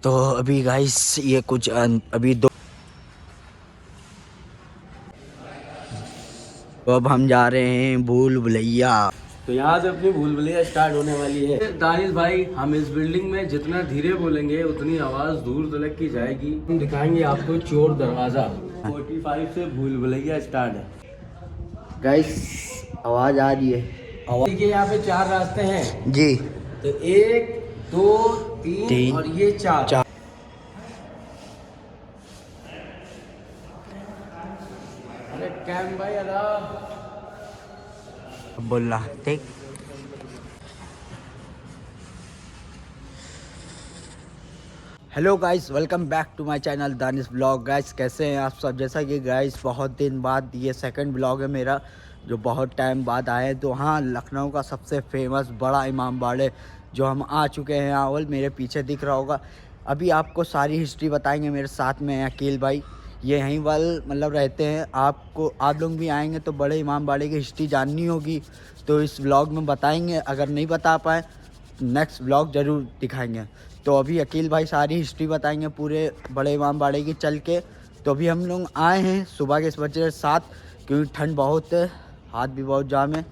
तो अभी गाइस ये कुछ अभी दो, तो अब हम जा रहे हैं भूल भुलैया। तो यहाँ से अपनी भूल भुलैया स्टार्ट होने वाली है। दानिश भाई, हम इस बिल्डिंग में जितना धीरे बोलेंगे उतनी आवाज दूर तक की जाएगी। हम दिखाएंगे आपको चोर दरवाजा। 45 से भूल भुलैया स्टार्ट है। गाइस आवाज आ रही है। देखिए यहाँ पे 4 रास्ते हैं जी, तो 1 2 3 और ये 4। अरे कैम भाई आदाब। बोलना ठीक। Hello guys, welcome back to my channel Danish blog. Guys कैसे हैं आप सब? जैसा कि गाइस बहुत दिन बाद ये सेकंड ब्लॉग है मेरा, जो बहुत टाइम बाद आए। तो हाँ, लखनऊ का सबसे फेमस बड़ा इमाम बाड़े जो हम आ चुके हैं आवल, मेरे पीछे दिख रहा होगा। अभी आपको सारी हिस्ट्री बताएंगे। मेरे साथ में अकील भाई, ये यहीं वाल मतलब रहते हैं। आप लोग भी आएंगे तो बड़े इमाम बाड़े की हिस्ट्री जाननी होगी, तो इस ब्लॉग में बताएंगे। अगर नहीं बता पाए नेक्स्ट ब्लॉग ज़रूर दिखाएंगे। तो अभी अकील भाई सारी हिस्ट्री बताएंगे पूरे बड़े इमाम बाड़े की चल के। तो अभी हम लोग आए हैं सुबह के 7 क्योंकि ठंड बहुत है, हाथ भी बहुत जाम है।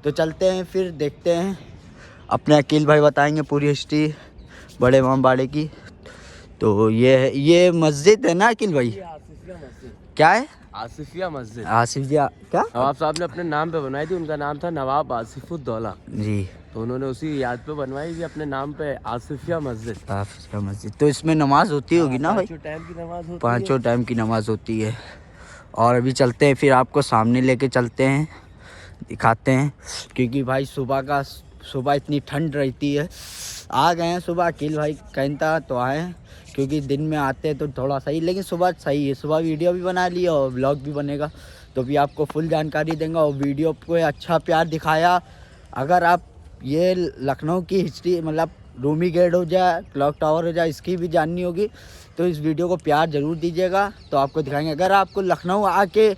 तो चलते हैं, फिर देखते हैं। अपने अकील भाई बताएंगे पूरी हिस्ट्री बड़े इमाम बाड़े की। तो ये मस्जिद है ना अकील भाई? आसिफिया मस्जिद। क्या है? आसिफिया मस्जिद आसिफिया क्या? नवाब साहब ने अपने नाम पे बनवाई थी। उनका नाम था नवाब आसिफुद्दौला, जी, तो उन्होंने उसी याद पे बनवाई थी अपने नाम पे आसिफिया मस्जिद। आसिफिया मस्जिद। तो इसमें नमाज होती होगी ना भाई? 5 टाइम की नमाज होती है। 5 टाइम की नमाज होती है। और अभी चलते हैं, फिर आपको सामने लेके चलते हैं, दिखाते हैं। क्योंकि भाई सुबह इतनी ठंड रहती है। आ गए हैं सुबह, अकील भाई कहता तो आए हैं, क्योंकि दिन में आते हैं तो थोड़ा सही, लेकिन सुबह सही है। सुबह वीडियो भी बना लिया और व्लॉग भी बनेगा, तो भी आपको फुल जानकारी देंगे और वीडियो को अच्छा प्यार दिखाया। अगर आप ये लखनऊ की हिस्ट्री मतलब रूमी गेट हो जाए, क्लॉक टावर हो जाए, इसकी भी जाननी होगी, तो इस वीडियो को प्यार ज़रूर दीजिएगा। तो आपको दिखाएंगे। अगर आपको लखनऊ आके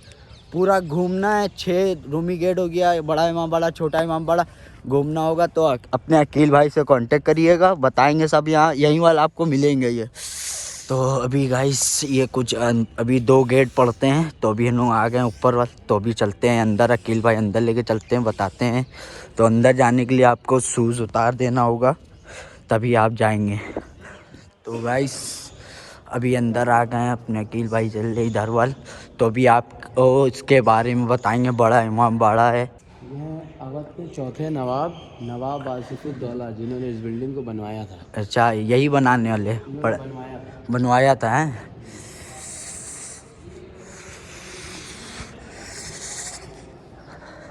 पूरा घूमना है, 6 रूमी गेट हो गया, बड़ा इमाम बाड़ा, छोटा इमाम बाड़ा घूमना होगा, तो अपने अकील भाई से कांटेक्ट करिएगा, बताएंगे सब। यहाँ यहीं वाला आपको मिलेंगे ये। तो अभी गाइस ये कुछ अभी 2 गेट पड़ते हैं, तो अभी हम लोग आ गए ऊपर वाले। तो अभी चलते हैं अंदर, अकील भाई अंदर लेके चलते हैं, बताते हैं। तो अंदर जाने के लिए आपको शूज़ उतार देना होगा, तभी आप जाएंगे। तो गाइस अभी अंदर आ गए हैं, अपने अकील भाई चल रहे इधर वाल। तो अभी आपको इसके बारे में बताएंगे। बड़ा इमाम बाड़ा है। यह अवध के चौथे नवाब आसिफुद्दौला, जिन्होंने इस बिल्डिंग को बनवाया था। अच्छा, यही बनाने वाले बनवाया था। बनवाया था हैं?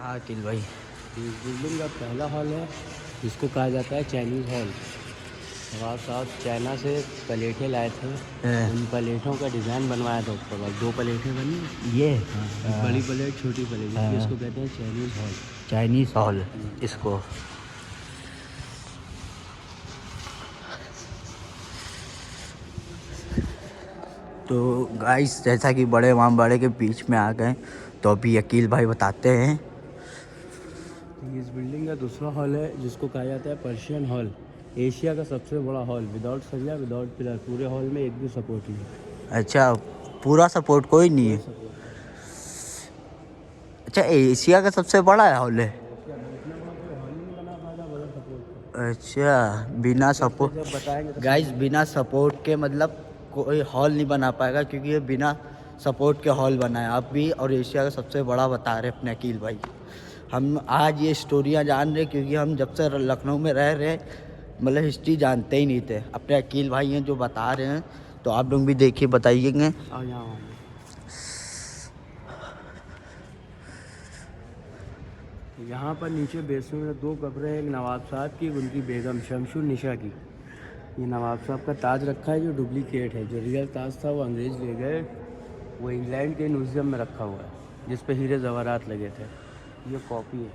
हाँ अकील भाई, इस बिल्डिंग का पहला हॉल है जिसको कहा जाता है चाइनीज़ हॉल। नवाब साहब चाइना से प्लेटें लाए थे, उन प्लेटों का डिज़ाइन बनवाया था ऊपर। बस 2 प्लेटें बनी, ये बड़ी प्लेट छोटी प्लेट, इसलिए इसको कहते हैं चाइनीज़ हॉल। चाइनीज़ हॉल इसको। तो गाइस जैसा कि बड़े इमाम बाड़े के बीच में आ गए, तो अभी अकील भाई बताते हैं। इस बिल्डिंग का दूसरा हॉल है जिसको कहा जाता है पर्शियन हॉल। एशिया का सबसे बड़ा हॉल, विदाउट सरिया विदाउट पिलर। पूरे हॉल में एक भी सपोर्ट नहीं। अच्छा, पूरा सपोर्ट कोई नहीं है? अच्छा, एशिया का सबसे बड़ा हॉल है? अच्छा, बिना सपोर्ट गाइस, बिना सपोर्ट के मतलब कोई हॉल नहीं बना पाएगा, क्योंकि ये बिना सपोर्ट के हॉल बना है। आप भी और एशिया का सबसे बड़ा बता रहे अपने अकील भाई। हम आज ये स्टोरियाँ जान रहे क्योंकि हम जब से लखनऊ में रह रहे मतलब हिस्ट्री जानते ही नहीं थे। अपने अकील भाई हैं जो बता रहे हैं, तो आप लोग भी देखिए, बताइएगा। यहाँ पर नीचे बेसमेंट में 2 कब्रें हैं, एक नवाब साहब की, उनकी बेगम शमशुर निशा की। ये नवाब साहब का ताज रखा है जो डुप्लीकेट है। जो रियल ताज था वो अंग्रेज़ ले गए, वो इंग्लैंड के म्यूज़ियम में रखा हुआ है, जिस पे हीरे जवाहरात लगे थे। ये कॉपी है।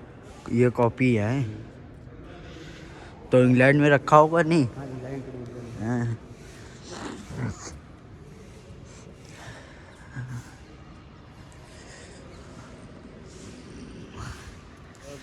ये कॉपी है, तो इंग्लैंड में रखा होगा नहीं? हाँ, इंग्लैंड के म्यूज़ियम में। हाँ।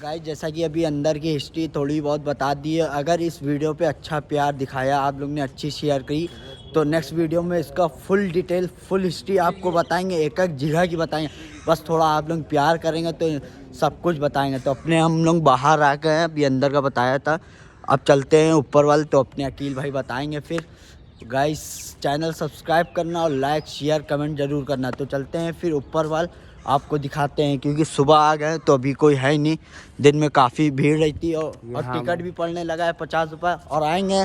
गाइस जैसा कि अभी अंदर की हिस्ट्री थोड़ी बहुत बता दी है। अगर इस वीडियो पे अच्छा प्यार दिखाया, आप लोग ने अच्छी शेयर करी, तो नेक्स्ट वीडियो में इसका फुल डिटेल फुल हिस्ट्री आपको बताएंगे, एक एक जगह की बताएंगे। बस थोड़ा आप लोग प्यार करेंगे तो सब कुछ बताएंगे। तो अपने हम लोग बाहर आ गए हैं, अभी अंदर का बताया था, अब चलते हैं ऊपर वाले, तो अपने अकील भाई बताएंगे। फिर गाइस चैनल सब्सक्राइब करना और लाइक शेयर कमेंट ज़रूर करना। तो चलते हैं फिर ऊपर वाल, आपको दिखाते हैं, क्योंकि सुबह आ गए तो अभी कोई है ही नहीं। दिन में काफ़ी भीड़ रहती है और टिकट भी पड़ने लगा है 50 रुपये। और आएंगे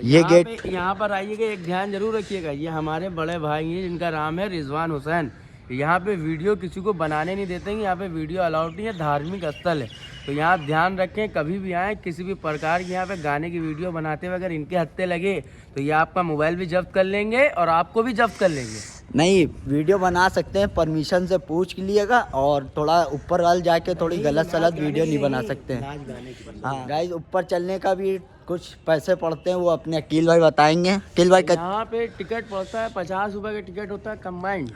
ये गेट, यहाँ पर आइएगा, एक ध्यान जरूर रखिएगा, ये हमारे बड़े भाई हैं जिनका नाम है रिजवान हुसैन। यहाँ पे वीडियो किसी को बनाने नहीं देते हैं, यहाँ पे वीडियो अलाउड नहीं है, धार्मिक स्थल है। तो यहाँ ध्यान रखें, कभी भी आए किसी भी प्रकार की यहाँ पे गाने की वीडियो बनाते हुए अगर इनके हत्थे लगे तो ये आपका मोबाइल भी जब्त कर लेंगे और आपको भी जब्त कर लेंगे। नहीं वीडियो बना सकते हैं, परमिशन से पूछ लीजिएगा, और थोड़ा ऊपर वाल जाके थोड़ी गलत सलत वीडियो नहीं बना सकते हैं। हाँ गाइस ऊपर चलने का भी कुछ पैसे पड़ते हैं, वो अपने अकील भाई बताएंगे। अकील भाई यहाँ पे टिकट पड़ता है 50 रुपये का टिकट होता है कंबाइंड।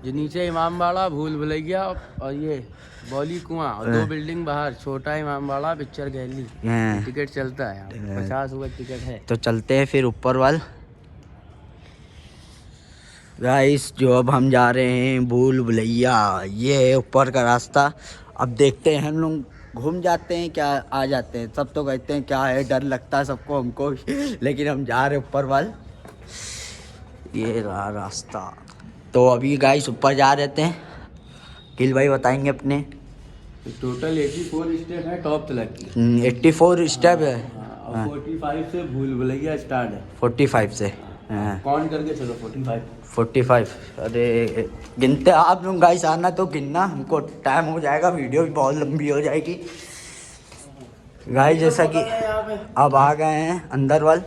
जो नीचे इमामबाड़ा, भूल भुलैया और ये बौली कुआं और 2 बिल्डिंग बाहर छोटा इमामबाड़ा पिक्चर गैलरी, टिकट चलता है 50 रुपये टिकट है। तो चलते हैं फिर ऊपर वाल गाइस। जो अब हम जा रहे हैं भूल भुलैया, ये है ऊपर का रास्ता। अब देखते हैं, हम लोग घूम जाते हैं क्या आ जाते हैं। सब तो कहते हैं क्या है, डर लगता है सबको, हमको लेकिन हम जा रहे हैं ऊपर वाल, ये रहा रास्ता। तो अभी गाइस ऊपर जा रहे थे, किल भाई बताएंगे अपने। टोटल 84 स्टेप है टॉप तक की। 84 स्टेप है, और 45 से भूल भुलैया स्टार्ट है। 45 से काउंट करके चलो 45। अरे गिनते आप लोग गाइस, आना तो गिनना, हमको टाइम हो जाएगा, वीडियो भी बहुत लंबी हो जाएगी गाइस। जैसा कि अब आ गए हैं अंदर वाल,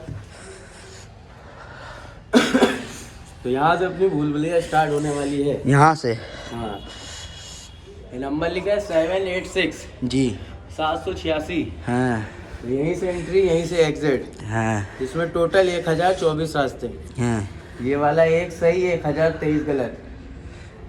तो यहाँ से अपनी भूल भुलैया स्टार्ट होने वाली है, यहाँ से। हाँ नंबर लिखा है 786 जी 786। हाँ तो यहीं से एंट्री, यहीं से एग्जिट। हाँ इसमें टोटल 1024 रास्ते। हाँ ये वाला एक सही, 1023 गलत।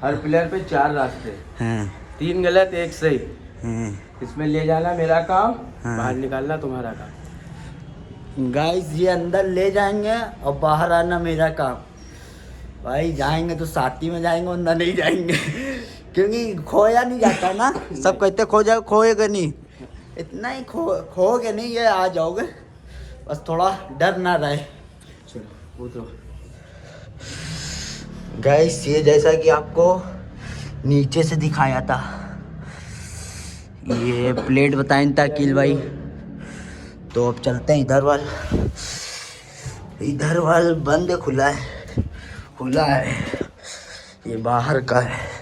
हर पिलर पे 4 रास्ते, हाँ 3 गलत 1 सही। हाँ। इसमें ले जाना मेरा काम, हाँ। बाहर निकालना तुम्हारा काम। गाइस ये अंदर ले जाएंगे और बाहर आना मेरा काम। भाई जाएंगे तो साथी में जाएंगे, वरना नहीं जाएंगे क्योंकि खोया नहीं जाता ना। सब कहते खो जाओ, खोएगा नहीं, इतना ही खोगे नहीं, ये आ जाओगे, बस थोड़ा डर ना रहे। चलो वो तो गाइस ये जैसा कि आपको नीचे से दिखाया था, ये प्लेट बताएं था अकील भाई। तो अब चलते हैं इधर वाल, इधर वाल बंद है, खुला है, खुला है, ये बाहर का है।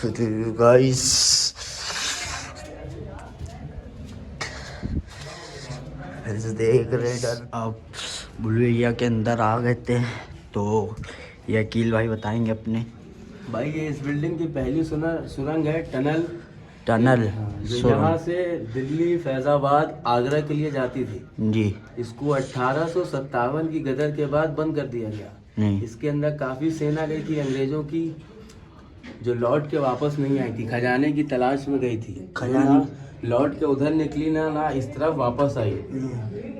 गाइस देख रहे डर। अब भुलैया के अंदर आ गए थे, तो ये अकील भाई बताएंगे अपने। भाई ये इस बिल्डिंग की पहली सुरंग है, टनल जो यहाँ से दिल्ली, फैजाबाद, आगरा के लिए जाती थी जी। इसको 1857 की गदर के बाद बंद कर दिया गया। नहीं। इसके अंदर काफी सेना गई थी अंग्रेजों की, जो लौट के वापस नहीं आई थी, खजाने की तलाश में गई थी। खजाना लौट के उधर निकली ना इस तरफ वापस आई।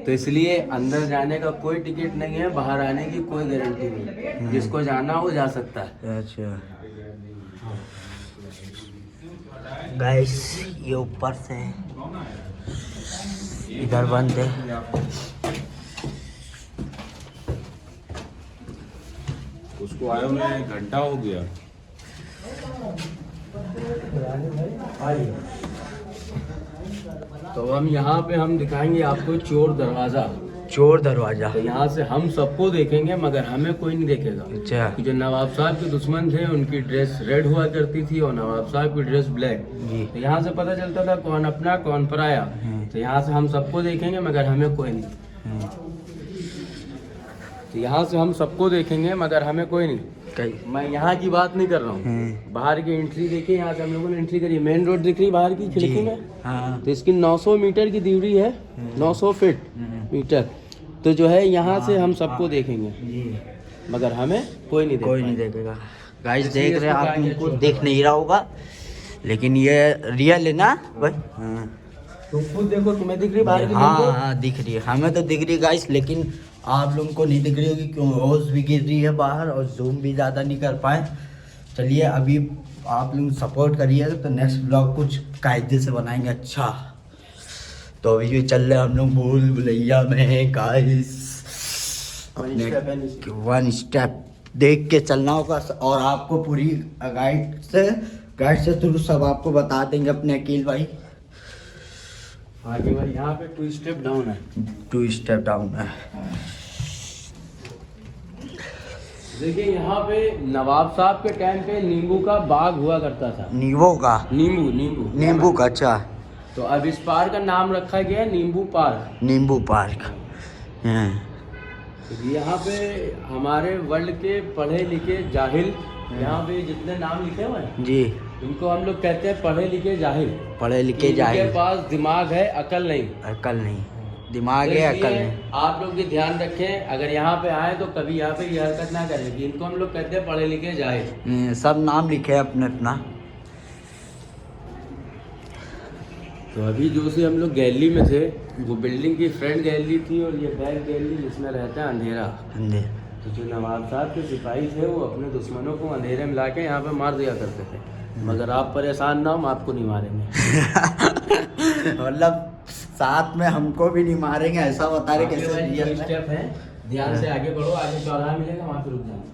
तो इसलिए अंदर जाने का कोई टिकट नहीं है, बाहर आने की कोई गारंटी नहीं, जिसको जाना हो जा सकता है। अच्छा गाइस ये ऊपर से इधर बंद है। उसको आए हुए घंटा हो गया। तो हम यहाँ पे हम दिखाएंगे आपको चोर दरवाजा। चोर दरवाजा। तो यहाँ से हम सबको देखेंगे मगर हमें कोई नहीं देखेगा। अच्छा। जो नवाब साहब के दुश्मन थे उनकी ड्रेस रेड हुआ करती थी और नवाब साहब की ड्रेस ब्लैक। तो यहाँ से पता चलता था कौन अपना कौन पराया। तो यहाँ से हम सबको देखेंगे मगर हमें कोई नहीं। तो यहाँ से हम सबको देखेंगे मगर हमें कोई नहीं। मैं यहाँ की बात नहीं कर रहा हूँ, बाहर की एंट्री देखिए। यहाँ से हम लोगों ने एंट्री करी, मेन रोड दिख रही बाहर की खिड़की में। हाँ। तो इसकी 900 मीटर की दूरी है, 900 फीट मीटर। तो जो है यहाँ से हम सबको देखेंगे मगर हमें कोई नहीं देखेगा। गाइस देख रहे हैं आप, उनको देख नहीं रहा होगा लेकिन ये रियल है ना भाई। हाँ तुम खुद देखो, तुम्हें दिख रही बाहर की हाँ नींबू? हाँ दिख रही है, हमें तो दिख रही है गाइस, लेकिन आप लोगों को नहीं दिख रही होगी क्यों, रोज भी गिर रही है बाहर और जूम भी ज़्यादा नहीं कर पाए। चलिए अभी आप लोग सपोर्ट करिए तो नेक्स्ट ब्लॉग कुछ कायदे से बनाएंगे। अच्छा तो अभी भी चल रहे हम लोग भूल भुलैया में गाइस, वन स्टेप देख के चलना होगा और आपको पूरी गाइड से थ्रू सब आपको बता देंगे अपने अकील भाई। आगे भाई यहाँ पे 2 स्टेप डाउन है। 2 स्टेप डाउन है। देखिए यहाँ पे नवाब साहब के टाइम पे नींबू का बाग हुआ करता था। नींबू का? नींबू का, अच्छा। तो अब इस पार्क का नाम रखा गया है नींबू पार्क। नींबू पार्क। यहाँ पे हमारे वर्ल्ड के पढ़े लिखे जाहिल, यहाँ पे जितने नाम लिखे हुए हैं जी, इनको हम लोग कहते हैं पढ़े लिखे जाहिल। पढ़े लिखे जाहिल। इनके पास दिमाग है, अकल नहीं। अकल नहीं, दिमाग है, अकल नहीं। आप लोग भी ध्यान रखें, अगर यहाँ पे आए तो कभी यहाँ पे ये हरकत ना करें कि इनको हम लोग कहते हैं पढ़े लिखे जाहिल। सब नाम लिखे अपने अपना। तो अभी जो से हम लोग गैलरी में थे, वो बिल्डिंग की फ्रंट गैलरी थी और ये बैक गैलरी जिसमें रहता है अंधेरा। तो जो नवाब साहब के सिपाही थे वो अपने दुश्मनों को अंधेरे में लाके यहाँ पे मार दिया करते थे, मगर आप परेशान ना हो, हम आपको नहीं मारेंगे। मतलब साथ में हमको भी नहीं मारेंगे ऐसा बता रहे कैसे? रियल स्टेप है, ध्यान से आगे बढ़ो, आगे चौराहा मिलेगा वहाँ पे रुक जाना।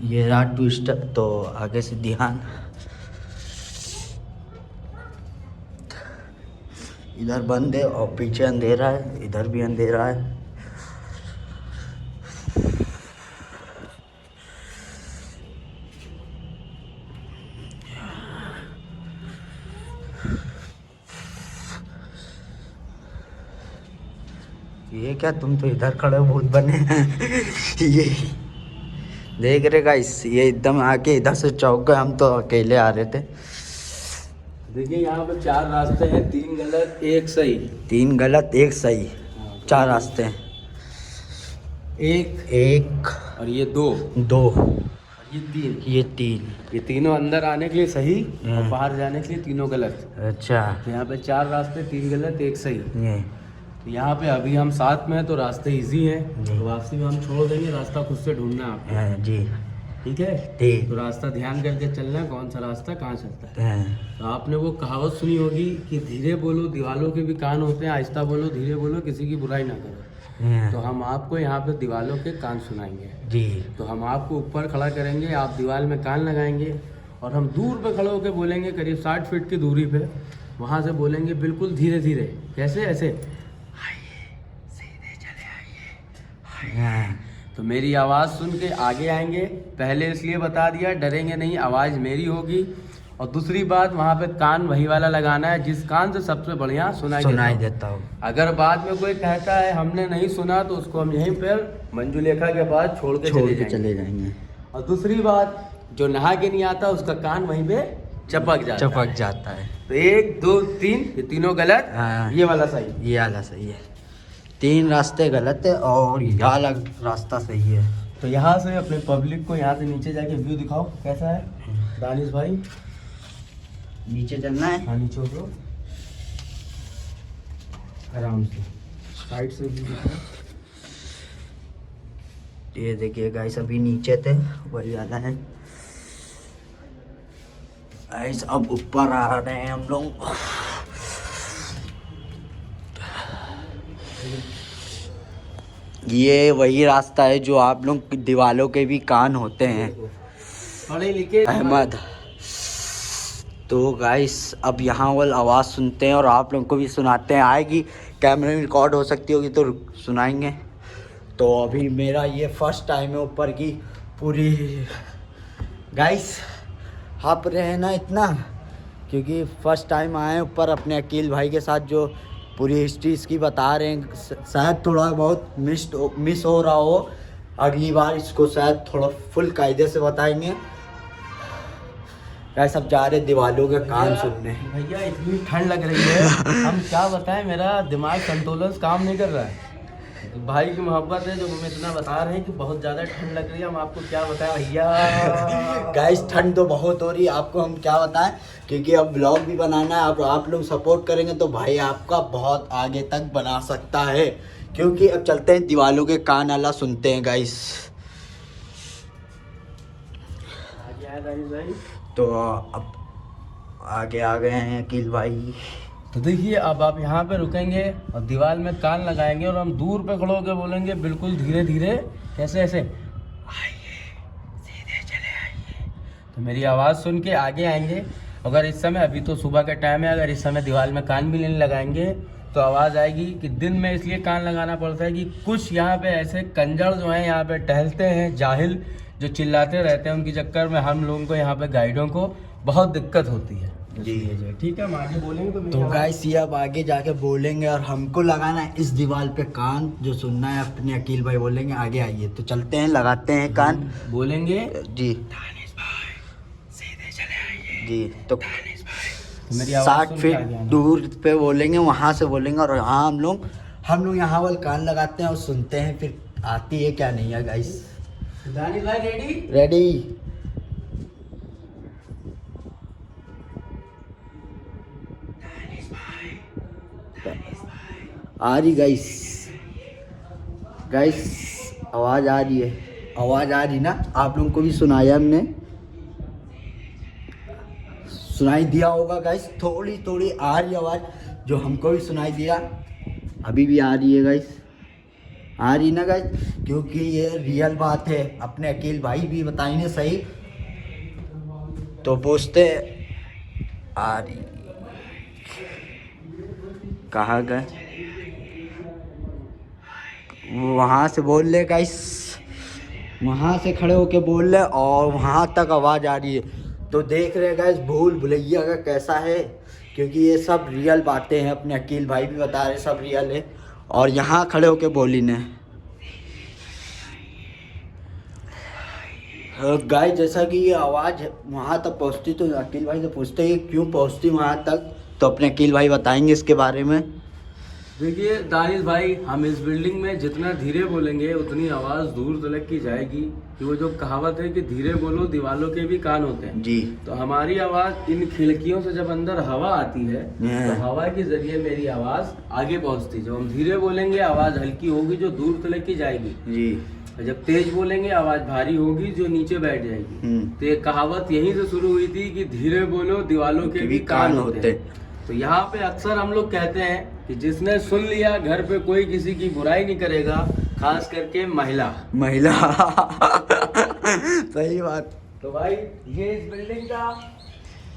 ये रहा 2 स्टेप, तो आगे से ध्यान। इधर बंद है और पीछे अंधेरा है, इधर भी अंधेरा है। ये क्या, तुम तो इधर खड़े हो भूत बने। ये देख रहे गाइस, ये एकदम आके इधर से चौक गए, हम तो अकेले आ रहे थे। देखिए यहाँ पे 4 रास्ते हैं, 3 गलत 1 सही। 3 गलत 1 सही, 4 रास्ते हैं। एक और ये 2, ये 3। ये तीनों अंदर आने के लिए सही और बाहर जाने के लिए तीनों गलत। अच्छा, तो यहाँ पे 4 रास्ते, 3 गलत 1 सही। ये यहाँ पे अभी हम साथ में हैं तो रास्ते इजी हैं, तो वापसी में हम छोड़ देंगे, रास्ता खुद से ढूंढना है आपको। जी ठीक है, ठीक। तो रास्ता ध्यान करके चलना है, कौन सा रास्ता कहाँ चलता है। है। तो आपने वो कहावत सुनी होगी कि धीरे बोलो दीवालों के भी कान होते हैं, आहिस्ता बोलो धीरे बोलो किसी की बुराई ना करो। तो हम आपको यहाँ पे दीवालों के कान सुनाएंगे जी। तो हम आपको ऊपर खड़ा करेंगे, आप दीवार में कान लगाएंगे और हम दूर पे खड़े होकर बोलेंगे, करीब 60 फीट की दूरी पे, वहाँ से बोलेंगे बिल्कुल धीरे धीरे। कैसे? ऐसे, तो मेरी आवाज़ सुन के आगे आएंगे। पहले इसलिए बता दिया, डरेंगे नहीं, आवाज़ मेरी होगी। और दूसरी बात, वहाँ पे कान वही वाला लगाना है जिस कान से सबसे बढ़िया सुनाई देता हो। अगर बाद में कोई कहता है हमने नहीं सुना तो उसको हम यहीं पर मंजुलेखा के पास छोड़ के चले जाएंगे। और दूसरी बात, जो नहा के नहीं आता उसका कान वहीं पे चपक जाता है। तो 1 2 3, ये तीनों गलत, ये वाला सही, ये वाला सही है। 3 रास्ते गलत है और ये वाला रास्ता सही है। तो यहाँ से अपने पब्लिक को यहाँ से नीचे जाके व्यू दिखाओ कैसा है दानिश भाई। नीचे चलना है? हाँ नीचे उतरो आराम से, साइड से व्यू दिखाओ। ये देखिए गाइस, अभी नीचे थे वही वाला है गाइस, अब ऊपर आ रहे हैं हम लोग। ये वही रास्ता है जो आप लोग दीवालों के भी कान होते हैं, पढ़े लिखे अहमद। तो गाइस अब यहाँ वाली आवाज़ सुनते हैं और आप लोगों को भी सुनाते हैं। आएगी कैमरे में रिकॉर्ड हो सकती होगी तो सुनाएंगे। तो अभी मेरा ये फर्स्ट टाइम है ऊपर की पूरी। गाइस हँप रहे हैं ना इतना, क्योंकि फर्स्ट टाइम आए ऊपर अपने अकील भाई के साथ, जो पूरी हिस्ट्री इसकी बता रहे हैं। शायद थोड़ा बहुत मिस हो रहा हो, अगली बार इसको शायद थोड़ा फुल कायदे से बताएंगे। गाइस सब जा रहे दीवालों के कान सुनने। भैया इतनी ठंड लग रही है, हम क्या बताएं, मेरा दिमाग संतुलन काम नहीं कर रहा है। भाई की मोहब्बत है जो हम इतना बता रहे हैं कि बहुत ज़्यादा ठंड लग रही है। हम आपको क्या बताएं भैया। गाइस ठंड तो बहुत हो रही है, आपको हम क्या बताएं, क्योंकि अब ब्लॉग भी बनाना है। अब आप लोग सपोर्ट करेंगे तो भाई आपका बहुत आगे तक बना सकता है। क्योंकि अब चलते हैं दीवालों के कान अल्लाह सुनते हैं गाइस। भाई तो अब आगे आ गए हैं अकील भाई। तो देखिए अब आप यहाँ पे रुकेंगे और दीवार में कान लगाएंगे और हम दूर पे खड़े होकर बोलेंगे बिल्कुल धीरे धीरे, कैसे ऐसे, आइए सीधे चले आइए। तो मेरी आवाज़ सुन के आगे आएंगे। अगर इस समय, अभी तो सुबह का टाइम है, अगर इस समय दीवार में कान भी नहीं लगाएंगे तो आवाज़ आएगी। कि दिन में इसलिए कान लगाना पड़ता है कि कुछ यहाँ पे ऐसे कंजर जो हैं यहाँ पे टहलते हैं, जाहिल जो चिल्लाते रहते हैं, उनके चक्कर में हम लोगों को यहाँ पे गाइडों को बहुत दिक्कत होती है। जी ठीक है, हम आगे बोलेंगे तो गाइस ये अब आगे जाके बोलेंगे और हमको लगाना है इस दीवार पे कान, जो सुनना है अपने अकील भाई बोलेंगे। आगे आइए तो चलते हैं, लगाते हैं कान, बोलेंगे जी सीधे चले आइए। जी। तो मेरी आवाज़ 60 फीट दूर पे बोलेंगे, वहाँ से बोलेंगे। और हाँ हम लोग यहाँ वाले कान लगाते हैं और सुनते हैं फिर आती है क्या नहीं है गाइस। दानिश भाई रेडी? रेडी। आ रही गाइस आवाज़ आ रही है, आवाज़ आ रही ना? आप लोगों को भी सुनाया हमने, सुनाई दिया होगा गाइस। थोड़ी थोड़ी आ रही आवाज़, जो हमको भी सुनाई दिया, अभी भी आ रही है गाइस, आ रही ना गाइस? क्योंकि ये रियल बात है, अपने अकील भाई भी बताएंगे सही। तो पूछते आ रही, कहाँ गए? वहाँ से बोल ले गाइस, वहाँ से खड़े होके बोल ले और वहाँ तक आवाज़ आ रही है। तो देख रहे गाइस भूल भुलैया का कैसा है, क्योंकि ये सब रियल बातें हैं, अपने अकील भाई भी बता रहे सब रियल है। और यहाँ खड़े होके बोली ने गाइस, जैसा कि ये आवाज़ वहाँ तक पहुँचती, तो अकील भाई से पूछते हैं क्यों पहुँचती वहाँ तक, तो अपने अकील भाई बताएंगे इसके बारे में। देखिए दानिश भाई, हम इस बिल्डिंग में जितना धीरे बोलेंगे उतनी आवाज़ दूर तलक की जाएगी। कि वो जो कहावत है कि धीरे बोलो दीवालों के भी कान होते हैं जी। तो हमारी आवाज़ इन खिड़कियों से जब अंदर हवा आती है तो हवा के जरिए मेरी आवाज़ आगे पहुंचती। जब हम धीरे बोलेंगे आवाज़ हल्की होगी जो दूर तलक की जाएगी जी। जब तेज बोलेंगे आवाज़ भारी होगी जो नीचे बैठ जाएगी। तो ये कहावत यहीं से शुरू हुई थी कि धीरे बोलो दीवालों के भी कान होते हैं। तो यहाँ पे अक्सर हम लोग कहते हैं कि जिसने सुन लिया घर पे कोई किसी की बुराई नहीं करेगा, खास करके महिला। सही बात। तो भाई ये इस बिल्डिंग का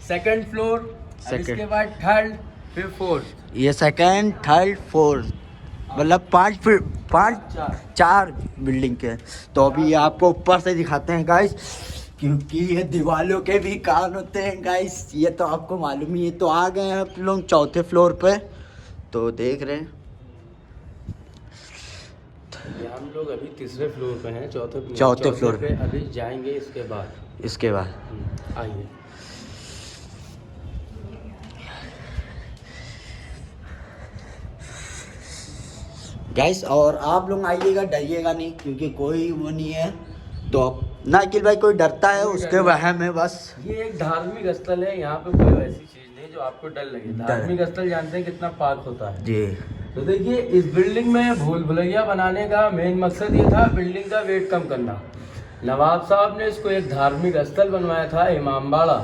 सेकंड फ्लोर, इसके बाद थर्ड, फिर फोर्थ। ये सेकंड थर्ड फोर्थ मतलब 4 बिल्डिंग के। तो अभी आपको ऊपर से दिखाते हैं गाइस, क्योंकि ये दीवालों के भी कान होते हैं गाइस, ये तो आपको मालूम ही है। तो आ गए हैं आप लोग चौथे फ्लोर पे, तो देख रहे हैं हम लोग अभी तीसरे फ्लोर पे हैं, चौथे फ्लोर पे अभी जाएंगे। इसके बाद आइए। गाइस और आप लोग आइएगा, डरिएगा नहीं, क्योंकि कोई वो नहीं है। तो ना अकील भाई कोई डरता है उसके वहम है बस। ये एक धार्मिक स्थल है, यहाँ पे कोई वैसी चीज नहीं जो आपको डर लगे। धार्मिक स्थल जानते हैं कितना पाक होता है जी। तो देखिए इस बिल्डिंग में भूल भुलैया बनाने का मेन मकसद ये था बिल्डिंग का वेट कम करना। नवाब साहब ने इसको एक धार्मिक स्थल बनवाया था, इमामबाड़ा।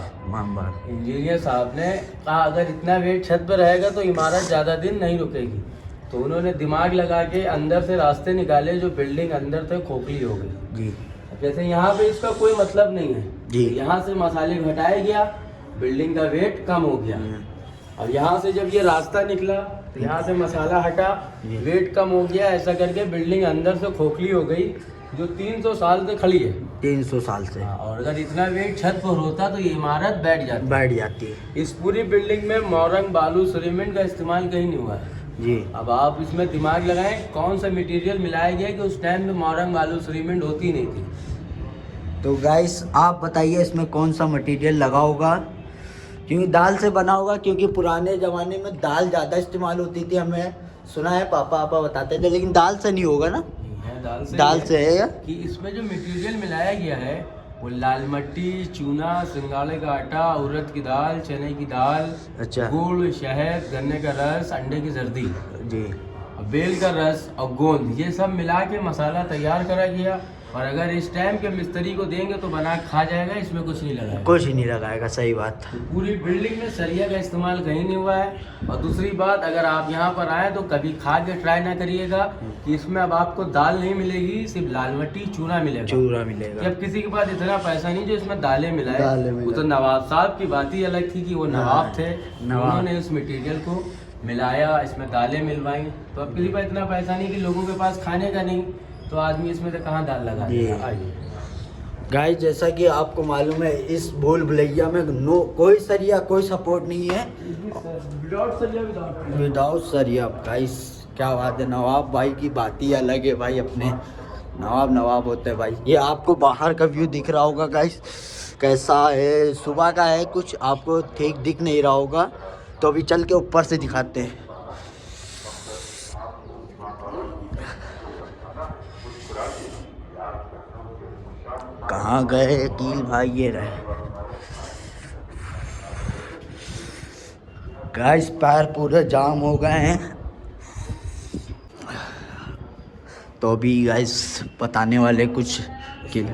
इंजीनियर साहब ने कहा अगर इतना वेट छत पर रहेगा तो इमारत ज़्यादा दिन नहीं रुकेगी। तो उन्होंने दिमाग लगा के अंदर से रास्ते निकाले, जो बिल्डिंग अंदर से खोखली हो गई जी। जैसे यहाँ पे इसका कोई मतलब नहीं है जी। यहाँ से मसाले घटाया गया, बिल्डिंग का वेट कम हो गया। अब यहाँ से जब ये रास्ता निकला तो यहाँ से मसाला हटा, वेट कम हो गया। ऐसा करके बिल्डिंग अंदर से खोखली हो गई, जो 300 साल से खड़ी है। 300 साल से। और अगर इतना वेट छत पर होता तो ये इमारत बैठ जाती है। इस पूरी बिल्डिंग में मोरंग, बालू, सीमेंट का इस्तेमाल कहीं नहीं हुआ है जी। अब आप इसमें दिमाग लगाएं कौन सा मटेरियल मिलाया गया कि उस टाइम में मोरंग, बालू, सीमेंट होती नहीं थी। तो गाइस आप बताइए इसमें कौन सा मटेरियल लगा होगा, क्योंकि दाल से बना होगा, क्योंकि पुराने ज़माने में दाल ज़्यादा इस्तेमाल होती थी। हमें सुना है पापा पापा बताते थे, लेकिन दाल से नहीं होगा ना? है दाल से है या? कि इसमें जो मटेरियल मिलाया गया है वो लाल मिट्टी, चूना, सिंगाड़े का आटा, उड़द की दाल, चने की दाल, अच्छा गुड़, शहद, गन्ने का रस, अंडे की जर्दी, जी। बेल का रस और गोंद, ये सब मिला के मसाला तैयार करा गया। और अगर इस टाइम के मिस्त्री को देंगे तो बना खा जाएगा, इसमें कुछ नहीं लगा है। कुछ ही नहीं लगाएगा, सही बात। पूरी बिल्डिंग में सरिया का इस्तेमाल कहीं नहीं हुआ है। और दूसरी बात, अगर आप यहाँ पर आए तो कभी खा के ट्राई ना करिएगा कि इसमें अब आपको दाल नहीं मिलेगी, सिर्फ लाल मिट्टी चूना मिलेगा। चूरा मिलेगा। जब किसी के पास इतना पैसा नहीं जो इसमें दालें मिलाए। दालें वो तो मिलाए। नवाब साहब की बात ही अलग थी कि वो नवाब थे, नवाब। उन्होंने उस मटेरियल को मिलाया, इसमें दालें मिलवाई। तो अब किसी के पास इतना पैसा नहीं कि लोगों के पास खाने का नहीं, तो आदमी इसमें से कहाँ दाल लगा देगा। आइए गाइस, जैसा कि आपको मालूम है इस भूल भुलैया में कोई सरिया, कोई सपोर्ट नहीं है। विदाउट सरिया गाइस, क्या बात है। नवाब भाई की बात ही अलग है भाई, अपने नवाब होते हैं भाई। ये आपको बाहर का व्यू दिख रहा होगा गाइस, कैसा है। सुबह का है, कुछ आपको ठीक दिख नहीं रहा होगा, तो अभी चल के ऊपर से दिखाते हैं। कहाँ गए कील भाई? ये रहे गाइस, पैर पूरे जाम हो गए हैं। तो अभी गाइस बताने वाले कुछ कील।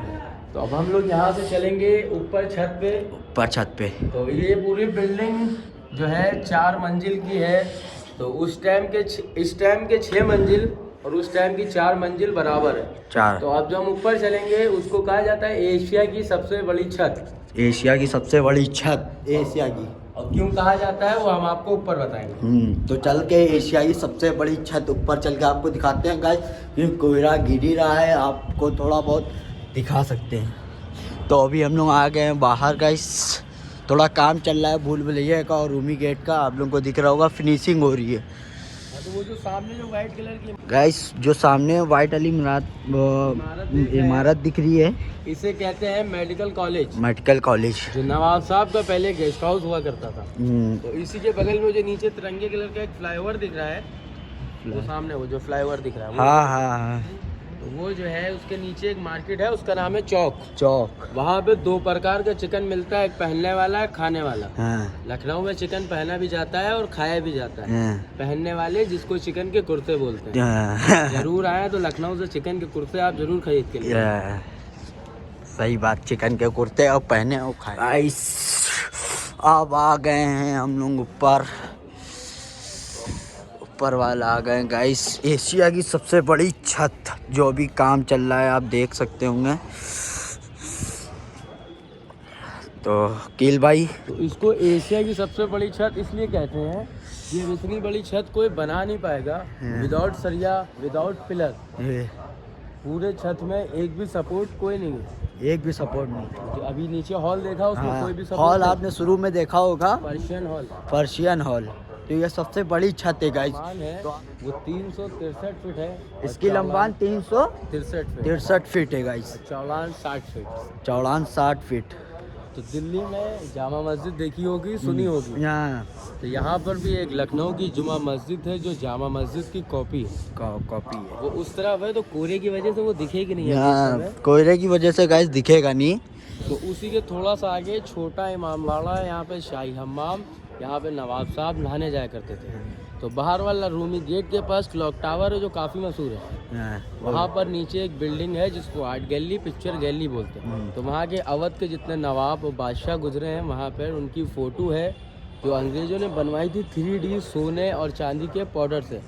तो अब हम लोग यहाँ से चलेंगे ऊपर छत पे। ऊपर छत पे तो ये पूरी बिल्डिंग जो है 4 मंजिल की है। तो इस टाइम के 6 मंजिल और उस टाइम की 4 मंजिल बराबर है। 4। तो अब जो हम ऊपर चलेंगे उसको कहा जाता है एशिया की सबसे बड़ी छत। एशिया की सबसे बड़ी छत, एशिया की। और क्यों कहा जाता है वो हम आपको ऊपर बताएंगे। तो चल के एशिया की सबसे बड़ी छत ऊपर चल के आपको दिखाते हैं गाइस, क्योंकि कोहरा गिर ही रहा है, आपको थोड़ा बहुत दिखा सकते हैं। तो अभी हम लोग आ गए हैं बाहर गाइस, थोड़ा काम चल रहा है भूल भुलैया का और रूमी गेट का, आप लोगों को दिख रहा होगा, फिनिशिंग हो रही है। तो वो जो सामने जो व्हाइट कलर की गाइस, जो सामने वाइट वाली इमारत दिख रही है, इसे कहते हैं मेडिकल कॉलेज। मेडिकल कॉलेज, जो नवाब साहब का पहले गेस्ट हाउस हुआ करता था। तो इसी के बगल में जो नीचे तिरंगे कलर का एक फ्लाईओवर दिख रहा है, वो सामने वो जो फ्लाईओवर दिख रहा है, हाँ हाँ हाँ, तो वो जो है उसके नीचे एक मार्केट है, उसका नाम है चौक। वहाँ पे 2 प्रकार का चिकन मिलता है, एक पहनने वाला, एक खाने वाला। हाँ लखनऊ में चिकन पहना भी जाता है और खाया भी जाता है। हाँ, पहनने वाले जिसको चिकन के कुर्ते बोलते हैं। हाँ, जरूर आए तो लखनऊ से चिकन के कुर्ते आप जरूर खरीद के लिए। सही बात, चिकन के कुर्ते और पहने और खाए। गाइस, अब आ गए हैं हम लोग ऊपर वाला आ गए गाइस, एशिया की सबसे बड़ी छत, जो अभी काम चल रहा है, आप देख सकते होंगे। तो कील भाई, तो इसको एशिया की सबसे बड़ी छत इसलिए कहते हैं, ये इतनी बड़ी छत कोई बना नहीं पाएगा विदाउट सरिया, विदाउट पिलर। पूरे छत में एक भी सपोर्ट कोई नहीं है, एक भी सपोर्ट नहीं। जो अभी नीचे हॉल देखा उसमें कोई भी सपोर्ट हॉल नहीं। आपने शुरू में देखा होगा, पर्शियन हॉल। तो ये सबसे बड़ी छत है गाइस, है वो 363 फीट है। इसकी लंबाई 363 फीट है गाइस, चौड़ान 60 फीट। चौड़ान 60 फीट। तो दिल्ली में जामा मस्जिद देखी होगी, सुनी होगी। यहाँ तो यहाँ पर भी एक लखनऊ की जुमा मस्जिद है जो जामा मस्जिद की कॉपी है, कॉपी है। वो उस तरफ है, तो कोहरे की वजह से वो दिखेगी नहीं है। यहाँ कोहरे की वजह से गाइस दिखेगा नहीं। तो उसी के थोड़ा सा आगे छोटा इमामबाड़ा है, यहाँ पे शाही हम्माम, यहाँ पे नवाब साहब नहाने जाया करते थे। तो बाहर वाला रूमी गेट के पास क्लॉक टावर है जो काफ़ी मशहूर है। वहाँ पर नीचे एक बिल्डिंग है जिसको आर्ट गैलरी, पिक्चर गैलरी बोलते हैं। तो वहाँ के अवध के जितने नवाब और बादशाह गुजरे हैं, वहाँ पर उनकी फ़ोटो है जो अंग्रेजों ने बनवाई थी 3D सोने और चांदी के पाउडर से।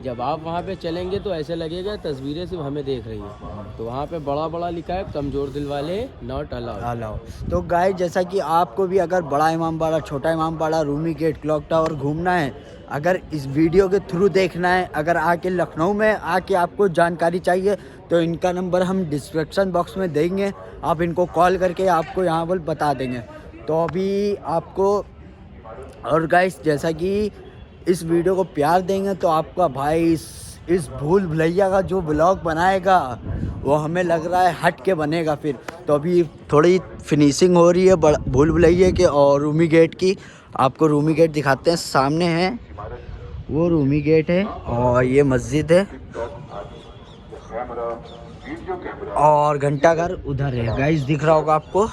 जब आप वहाँ पे चलेंगे तो ऐसे लगेगा तस्वीरें सिर्फ हमें देख रही हैं। तो वहाँ पे बड़ा बड़ा लिखा है, कमज़ोर दिल वाले नॉट अलाउड। तो गाइस, जैसा कि आपको भी अगर Bada Imambara, Chhota Imambara, Rumi gate, clock tower घूमना है, अगर इस वीडियो के थ्रू देखना है, अगर आके लखनऊ में आके आपको जानकारी चाहिए, तो इनका नंबर हम डिस्क्रिप्शन बॉक्स में देंगे, आप इनको कॉल करके आपको यहाँ पर बता देंगे। तो अभी आपको, और गाइस जैसा कि इस वीडियो को प्यार देंगे तो आपका भाई इस भूल भुलैया का जो ब्लॉग बनाएगा वो हमें लग रहा है हट के बनेगा फिर। तो अभी थोड़ी फिनिशिंग हो रही है भूल भुलैया के और रूमी गेट की। आपको रूमी गेट दिखाते हैं, सामने है वो रूमी गेट है और ये मस्जिद है और घंटाघर उधर है गाइस, दिख रहा होगा आपको।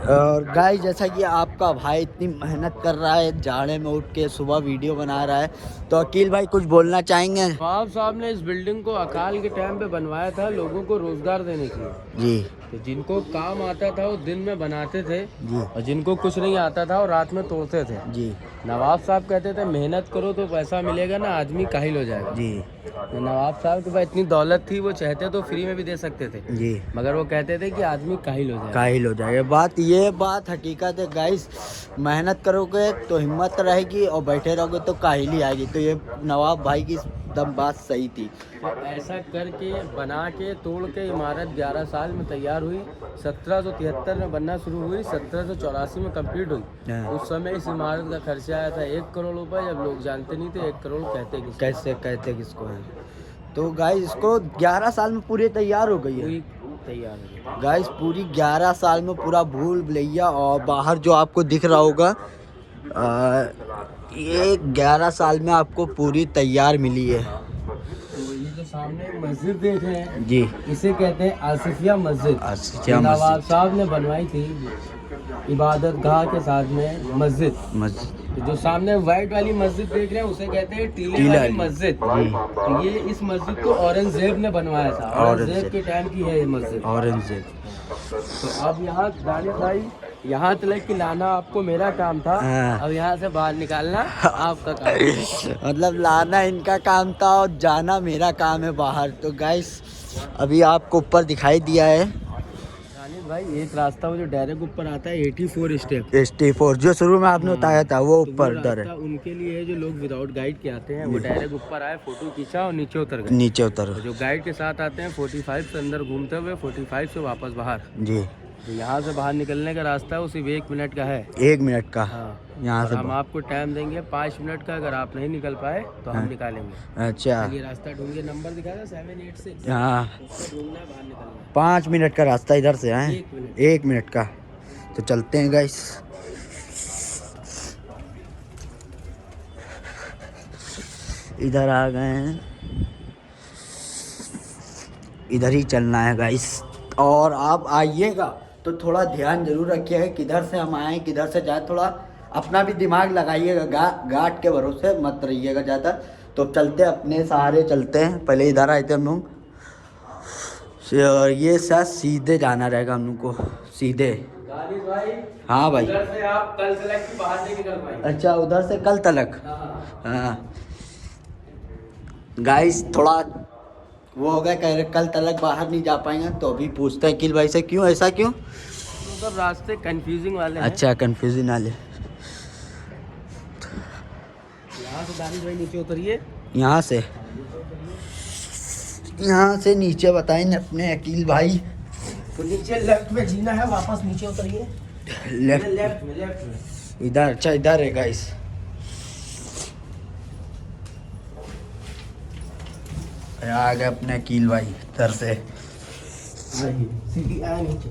और गाइस जैसा कि आपका भाई इतनी मेहनत कर रहा है, जाड़े में उठ के सुबह वीडियो बना रहा है, तो अकील भाई कुछ बोलना चाहेंगे? नवाब साहब ने इस बिल्डिंग को अकाल के टाइम पे बनवाया था लोगों को रोजगार देने के लिए जी। तो जिनको काम आता था वो दिन में बनाते थे जी और जिनको कुछ नहीं आता था वो रात में तोड़ते थे। जी नवाब साहब कहते थे मेहनत करो तो पैसा मिलेगा ना, आदमी काहिल हो जाएगा। जी तो नवाब साहब के पास इतनी दौलत थी, वो चाहते तो फ्री में भी दे सकते थे, जी, मगर वो कहते थे कि आदमी काहिल हो जाएगा। काहिल हो जाएगा। ये बात हकीकत है गाइस, मेहनत करोगे तो हिम्मत रहेगी और बैठे रहोगे तो काहिली आएगी। तो ये नवाब भाई की एकदम बात सही थी। तो ऐसा करके बना के तोड़ के इमारत 11 साल में तैयार हुई। 1773 में बनना शुरू हुई, 1784 में कंप्लीट हुई। उस समय इस इमारत का खर्चा आया था 1 करोड़ रुपए, जब लोग जानते नहीं थे 1 करोड़ कैसे कहते किसको है। तो गाइस इसको 11 साल में पूरी तैयार हो गई है, तैयार हो गाइस पूरी 11 साल में पूरा भूल भुलैया। और बाहर जो आपको दिख रहा होगा ये 11 साल में आपको पूरी तैयार मिली है। तो ये जो सामने मस्जिद देख रहे हैं जी, इसे कहते हैं आसिफिया मस्जिद। आसिफिया नवाब मस्जिद। साहब ने बनवाई थी इबादत गाह के साथ में मस्जिद। तो जो सामने व्हाइट वाली मस्जिद देख रहे हैं उसे कहते हैं टीले वाली मस्जिद। तो ये इस मस्जिद को औरंगजेब ने बनवाया था, औरंगजेब के टाइम की है ये मस्जिद। औरंगजेब। तो अब यहाँ दानिश भाई यहाँ तक कि लाना आपको मेरा काम था, अब यहाँ से बाहर निकालना आपका काम। मतलब लाना इनका काम था और जाना मेरा काम है बाहर। तो गाइस अभी आपको ऊपर दिखाई दिया है दानिश भाई, एक रास्ता वो जो डायरेक्ट ऊपर आता है 84 स्टेप, ST4 जो शुरू में आपने बताया था वो तो ऊपर वो उधर रास्ता है। उनके लिए है जो लोग विदाउट गाइड के आते हैं। वो डायरेक्ट ऊपर आए, फोटो खींचा और नीचे उतर गए। नीचे उतर जो गाइड के साथ आते हैं 45 से अंदर घूमते हुए 45 से वापस बाहर। जी। तो यहाँ से बाहर निकलने का रास्ता है वो सिर्फ 1 मिनट का है। 1 मिनट का। हाँ, यहाँ से हम आपको टाइम देंगे 5 मिनट का। अगर आप नहीं निकल पाए तो हम निकालेंगे। अच्छा। ये रास्ता ढूंढिए, नंबर दिखा था 786, हाँ, उसको ढूंढना है, बाहर निकलना है। 5 मिनट का रास्ता इधर से है। 1 मिनट। 1 मिनट का। तो चलते हैं गाइस। इधर आ गए हैं, इधर ही चलना है गाइस। और आप आइएगा तो थोड़ा ध्यान जरूर रखिएगा किधर से हम आए किधर से जाए, थोड़ा अपना भी दिमाग लगाइएगा, गार्ड के भरोसे मत रहिएगा ज़्यादा। तो चलते अपने सहारे चलते हैं। पहले इधर आए थे हम लोग, ये शायद सीधे जाना रहेगा हम लोग को, सीधे। दानिश भाई, हाँ भाई। उधर से आप कल तलक की बाहर नहीं निकल पाएंगे। अच्छा, उधर से कल तलक। हाँ। हाँ गाइस, थोड़ा वो हो गया, कह रहे कल तलक बाहर नहीं जा पाएंगे। तो अभी पूछते हैं किल भाई से, क्यों ऐसा क्यों? मतलब रास्ते कंफ्यूजिंग वाले हैं। अच्छा, कंफ्यूजन वाले। यहाँ से दानिश भाई नीचे उतरिए। यहाँ से नीचे बताएं अपने अकील भाई। तो नीचे लेफ्ट में जीना है, वापस नीचे उतरिए। लेफ्ट लेफ्ट में इधर। अच्छा, इधर है गाइस। आ गए अपने अकील भाई इधर से। सीधी आए नीचे।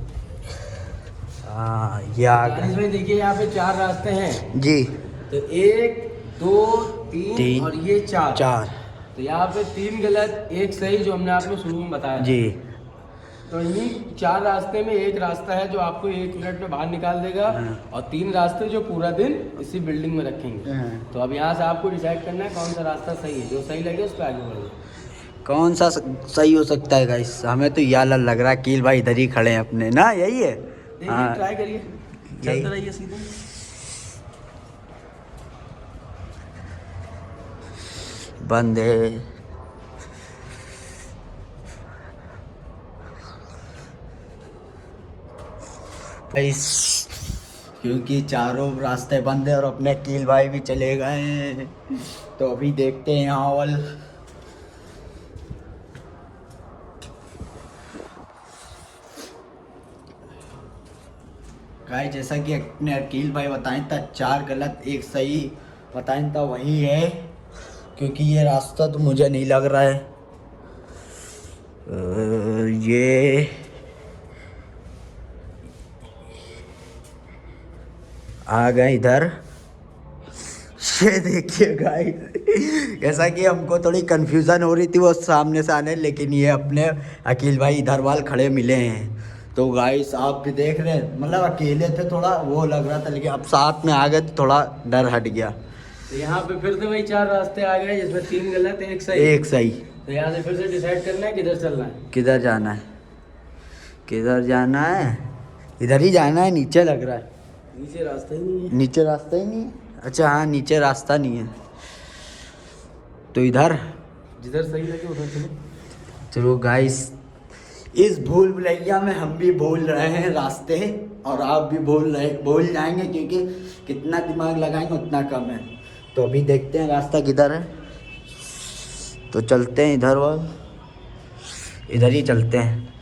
हाँ, ये आ दानिश गए भाई देखिए यहाँ पे 4 रास्ते हैं। जी। तो 1 2 3 और ये 4। 4 तो यहाँ पे 3 गलत 1 सही, जो हमने आपको शुरू में बताया। जी। तो इन्हीं 4 रास्ते में एक रास्ता है जो आपको 1 मिनट में बाहर निकाल देगा, और 3 रास्ते जो पूरा दिन इसी बिल्डिंग में रखेंगे। तो अब यहाँ से आपको डिसाइड करना है कौन सा रास्ता सही है, जो सही लगे उस पर आगे बढ़ो। कौन सा सही हो सकता है गाइस? हमें तो ये लग रहा है कील भाई इधर ही खड़े हैं अपने ना, यही है। देखिए, ट्राई करिए, चलते रहिए सीधे। बंद है। क्योंकि चारों रास्ते बंद है और अपने कील भाई भी चले गए हैं। तो अभी देखते हैं यहाँ वाल। गाइस जैसा कि अपने अकील भाई बताएं था, 4 गलत 1 सही बताएं था, वही है। क्योंकि ये रास्ता तो मुझे नहीं लग रहा है। आ गए इधर। ये देखिए गाइस, जैसा कि हमको थोड़ी कंफ्यूजन हो रही थी वो सामने से आने, लेकिन ये अपने अकील भाई इधर वाल खड़े मिले हैं। तो गाइस आप भी देख रहे हैं, मतलब अकेले थे थोड़ा वो लग रहा था, लेकिन अब साथ में आ गए तो थोड़ा डर हट गया। तो यहाँ पे फिर से वही 4 रास्ते आ गए, जिसमें 3 गलत एक सही। एक सही। तो यहाँ से फिर से डिसाइड करना है किधर चलना है। किधर जाना है, किधर जाना है? इधर ही जाना है, नीचे लग रहा है। नीचे रास्ता ही नहीं है। नीचे रास्ता ही नहीं है? अच्छा हाँ, नीचे रास्ता नहीं है, तो इधर जिधर सही लगे उधर चलो। चलो गाइस, इस भूल भुलैया में हम भी भूल रहे हैं रास्ते, और आप भी भूल जाएंगे, क्योंकि कितना दिमाग लगाएंगे उतना कम है। तो अभी देखते हैं रास्ता किधर है, तो चलते हैं इधर, और इधर ही चलते हैं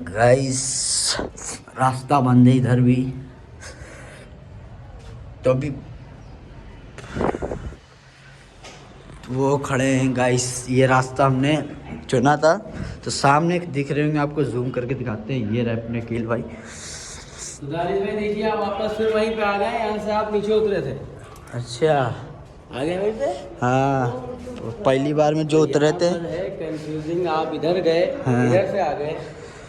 गाइस। रास्ता बंद है इधर भी, तो अभी वो खड़े हैं गाइस। ये रास्ता हमने चुना था, तो सामने दिख रहे होंगे आपको, जूम करके दिखाते हैं। ये रहे अपने अकील भाई। दानिश भाई देखिए, आप वापस फिर वहीं पे आ गए, यहाँ से आप नीचे उतरे थे। अच्छा, आ गए वहीं पे। हाँ, पहली बार में जो उतरे थे। है कंफ्यूजिंग, आप इधर गए, हाँ। इधर से आ गए।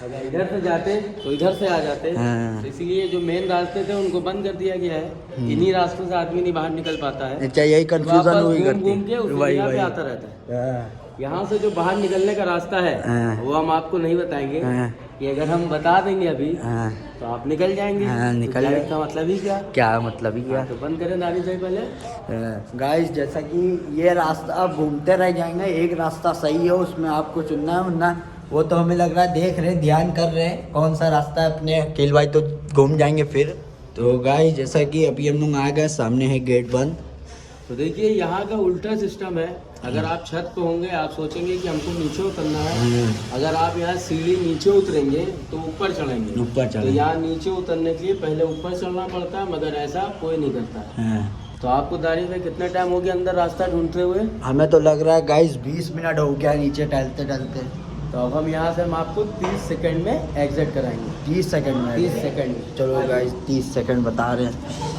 अगर इधर से जाते तो इधर से आ जाते। हाँ। तो इसीलिए जो मेन रास्ते थे उनको बंद कर दिया गया है। इन्हीं रास्तों से आदमी नहीं बाहर निकल पाता है। अच्छा, यही कंफ्यूजन वापस हुई घूम करती। घूम के उस एरिया पे आता रहता है। हाँ। यहाँ से जो बाहर निकलने का रास्ता है हाँ। वो हम आपको नहीं बताएंगे। हाँ। कि अगर हम बता देंगे अभी हाँ। तो आप निकल जाएंगे। हाँ, निकल तो जाएंगे। का मतलब ही क्या मतलब ही क्या? तो बंद करें दानिश भाई पहले। गाइस, जैसा कि ये रास्ता आप घूमते रह जाएंगे, एक रास्ता सही है, उसमें आपको चुनना है, वरना वो तो हमें लग रहा है देख रहे, ध्यान कर रहे हैं कौन सा रास्ता है अपने अकील भाई, तो घूम जाएंगे फिर। तो गाइस, जैसा कि अभी हम लोग आ गए, सामने है गेट बंद। तो देखिए, यहाँ का उल्टा सिस्टम है। अगर आप छत पे होंगे, आप सोचेंगे कि हमको नीचे उतरना है। अगर आप यहाँ सीढ़ी नीचे उतरेंगे तो ऊपर चढ़ेंगे। ऊपर तो चढ़ेंगे। यहाँ नीचे उतरने के लिए पहले ऊपर चढ़ना पड़ता है, मगर ऐसा कोई नहीं करता है। तो आपको दानिश भाई कितना टाइम हो गया अंदर रास्ता ढूंढते हुए? हमें तो लग रहा है गाइस 20 मिनट हो गया नीचे टहलते टहलते। तो अब हम यहाँ से हम आपको 30 सेकंड में एग्जिट कराएंगे। 30 सेकंड में? 30 सेकंड में। चलो गाइस, 30 सेकंड बता रहे हैं।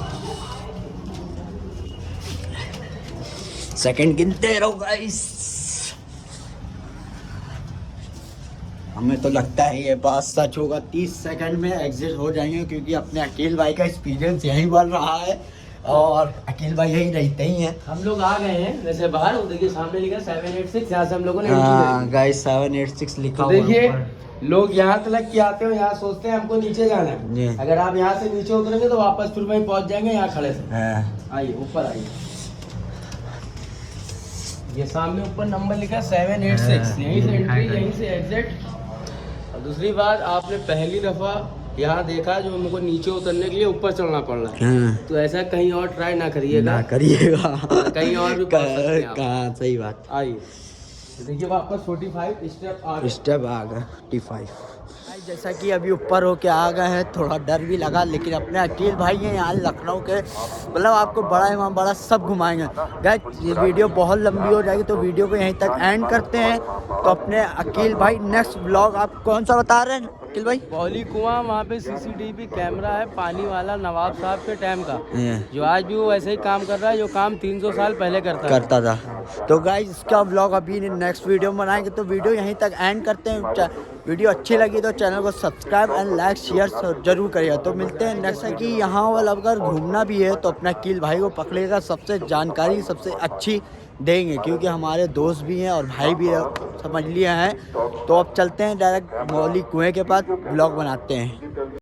सेकंड गिनते रहो गाइस। हमें तो लगता है ये बात सच होगा, 30 सेकंड में एग्जिट हो जाएंगे, क्योंकि अपने अकील भाई का एक्सपीरियंस यहीं बन रहा है, और अकील भाई यहीं रहते ही हैं। हम लोग आ गए हैं वैसे बाहर, वो देखिए सामने लिखा 786, यहाँ से हम लोगों ने हाँ गाइस, 786 लिखा हुआ है देखिए, ऊपर। लोग यहाँ तक कि आते हो, यहाँ सोचते हैं हमको नीचे जाना जी। है। अगर आप यहाँ से नीचे उतरेंगे तो वापस फिर वहीं पहुँच जाएंगे यहाँ खड़े से। हाँ। आइए ऊपर आइए, ये सामने ऊपर नंबर लिखा 786, यहीं से एंट्री, यहीं से एग्जिट। और दूसरी बात, आपने पहली दफ़ा यहाँ देखा जो हमको नीचे उतरने के लिए ऊपर चढ़ना पड़ रहा है, हाँ। तो ऐसा कहीं और ट्राई ना करिएगा। ना करिएगा। कहीं और भी पहुंच सकते हैं आप। कहाँ, सही बात। आइए, तो देखिए वापस 45 स्टेप आ गए। स्टेप आ गए 45। जैसा कि अभी ऊपर होके आ गए हैं, थोड़ा डर भी लगा, लेकिन अपने अकील भाई हैं यहाँ लखनऊ के, मतलब आपको बड़ा इमाम बड़ा सब घुमाएंगे। गाइस, ये वीडियो बहुत लंबी हो जाएगी, तो वीडियो को यहीं तक एंड करते हैं। तो अपने अकील भाई नेक्स्ट व्लॉग आप कौन सा बता रहे हैं अकील भाई? बौली कुआं, वहाँ पे CCTV कैमरा है पानी वाला, नवाब साहब के टाइम का, जो आज भी वो ऐसे ही काम कर रहा है जो काम 300 साल पहले करता था। तो गाइस, इसका व्लॉग अभी नेक्स्ट वीडियो में बनाएंगे, तो वीडियो यहीं तक एंड करते हैं। वीडियो अच्छी लगी तो चैनल को सब्सक्राइब एंड लाइक शेयर जरूर करिएगा। तो मिलते हैं नेक्स्ट। कि यहाँ वाला अगर घूमना भी है तो अपना अकील भाई को पकड़ेगा, सबसे जानकारी सबसे अच्छी देंगे, क्योंकि हमारे दोस्त भी हैं और भाई भी समझ लिए हैं। तो अब चलते हैं डायरेक्ट मौली कुएं के पास, ब्लॉग बनाते हैं।